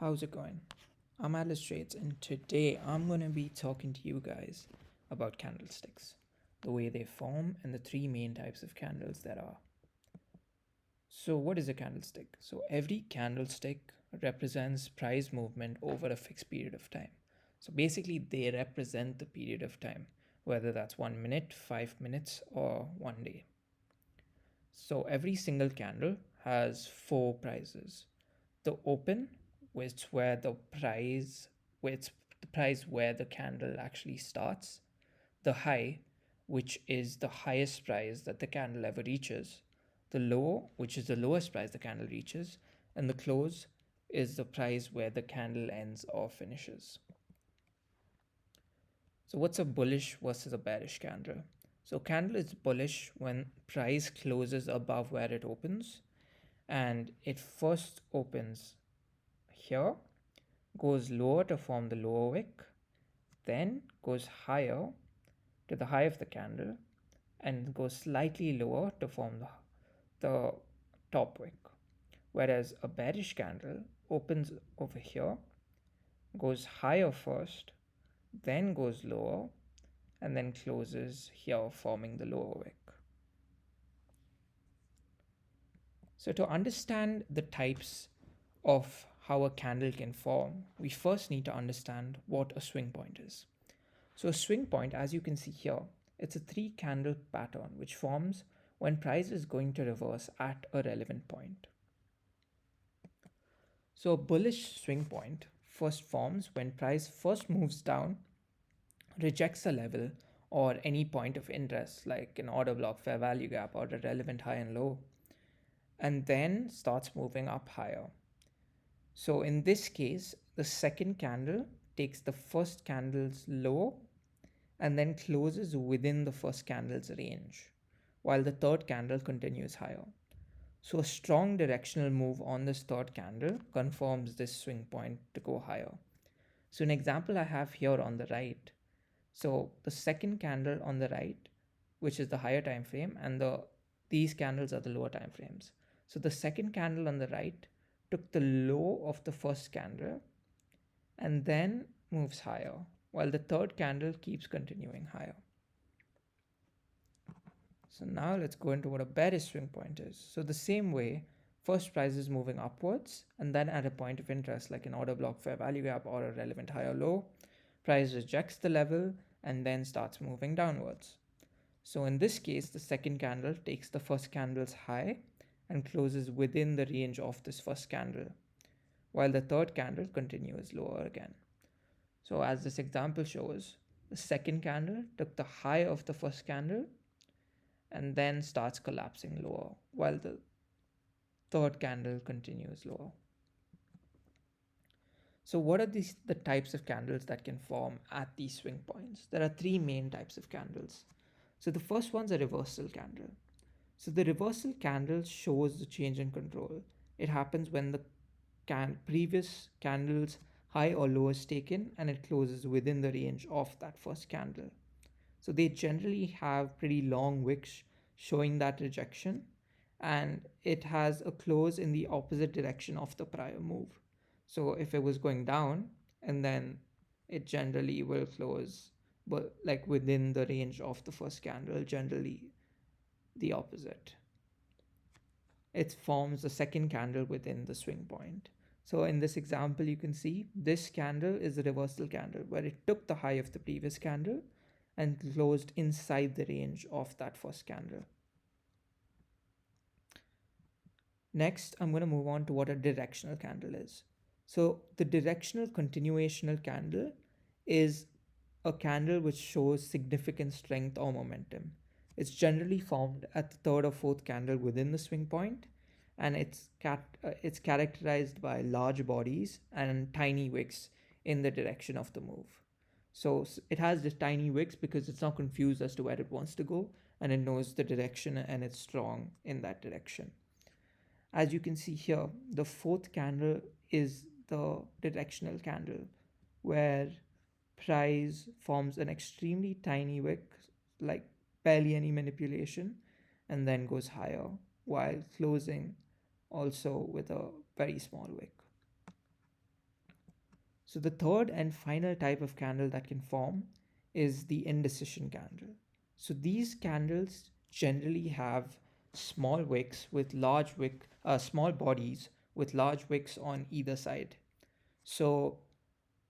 How's it going? I'm Alice Trades, and today I'm going to be talking to you guys about candlesticks, the way they form, and the three main types of candles there are. So, what is a candlestick? So, every candlestick represents price movement over a fixed period of time. So, basically, they represent the period of time, whether that's 1 minute, 5 minutes, or 1 day. So, every single candle has four prices: the open, which where the price which the price where the candle actually starts; the high, which is the highest price that the candle ever reaches; the low, which is the lowest price the candle reaches; and the close is the price where the candle ends or finishes. So what's a bullish versus a bearish candle? So candle is bullish when price closes above where it opens, and it first opens here, goes lower to form the lower wick, then goes higher to the high of the candle, and goes slightly lower to form the top wick. Whereas a bearish candle opens over here, goes higher first, then goes lower, and then closes here, forming the lower wick. So to understand the types of how a candle can form, we first need to understand what a swing point is. So a swing point, as you can see here, it's a 3 candle pattern which forms when price is going to reverse at a relevant point. So a bullish swing point first forms when price first moves down, rejects a level or any point of interest like an order block, fair value gap, or a relevant high and low, and then starts moving up higher. So in this case, the second candle takes the first candle's low and then closes within the first candle's range, while the third candle continues higher. So a strong directional move on this third candle confirms this swing point to go higher. So an example I have here on the right. So the second candle on the right, which is the higher time frame, and these candles are the lower time frames. So the second candle on the right took the low of the first candle and then moves higher, while the third candle keeps continuing higher. So now let's go into what a bearish swing point is. So the same way, first price is moving upwards, and then at a point of interest like an order block, fair value gap, or a relevant high or low, price rejects the level and then starts moving downwards. So in this case, the second candle takes the first candle's high and closes within the range of this first candle, while the third candle continues lower again. So as this example shows, the second candle took the high of the first candle and then starts collapsing lower, while the third candle continues lower. So what are the types of candles that can form at these swing points? There are 3 main types of candles. So the first one's a reversal candle. So the reversal candle shows the change in control. It happens when the previous candle's high or low is taken and it closes within the range of that first candle. So they generally have pretty long wicks showing that rejection, and it has a close in the opposite direction of the prior move. So if it was going down, and then it generally will close but like within the range of the first candle, generally the opposite. It forms the second candle within the swing point. So in this example, you can see this candle is a reversal candle where it took the high of the previous candle and closed inside the range of that first candle. Next, I'm going to move on to what a directional candle is. So the directional continuational candle is a candle which shows significant strength or momentum. It's generally formed at the third or fourth candle within the swing point, and it's characterized by large bodies and tiny wicks in the direction of the move. So it has the tiny wicks because it's not confused as to where it wants to go, and it knows the direction and it's strong in that direction. As you can see here, the fourth candle is the directional candle where price forms an extremely tiny wick, like barely any manipulation, and then goes higher while closing also with a very small wick. So the third and final type of candle that can form is the indecision candle. So these candles generally have small wicks with small bodies with large wicks on either side. So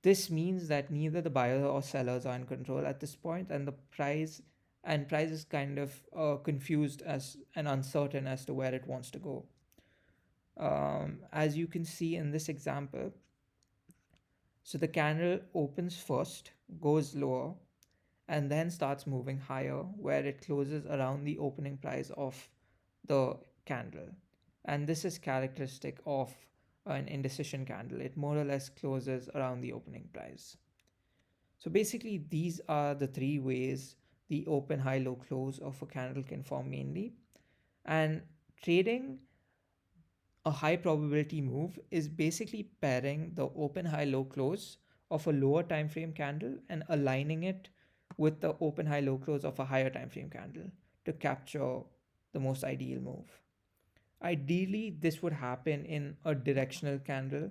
this means that neither the buyer or sellers are in control at this point, and the price is kind of confused as and uncertain as to where it wants to go. As you can see in this example, so the candle opens first, goes lower, and then starts moving higher, where it closes around the opening price of the candle. And this is characteristic of an indecision candle. It more or less closes around the opening price. So basically, these are the three ways the open, high, low close of a candle can form mainly. And trading a high probability move is basically pairing the open, high, low close of a lower time frame candle and aligning it with the open, high, low close of a higher time frame candle to capture the most ideal move. Ideally, this would happen in a directional candle,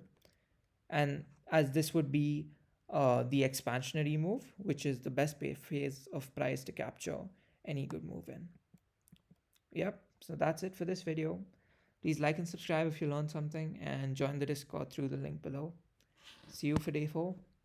and as this would be the expansionary move, which is the best phase of price to capture any good move in. Yep, so that's it for this video. Please like and subscribe if you learned something, and join the Discord through the link below. See you for day 4.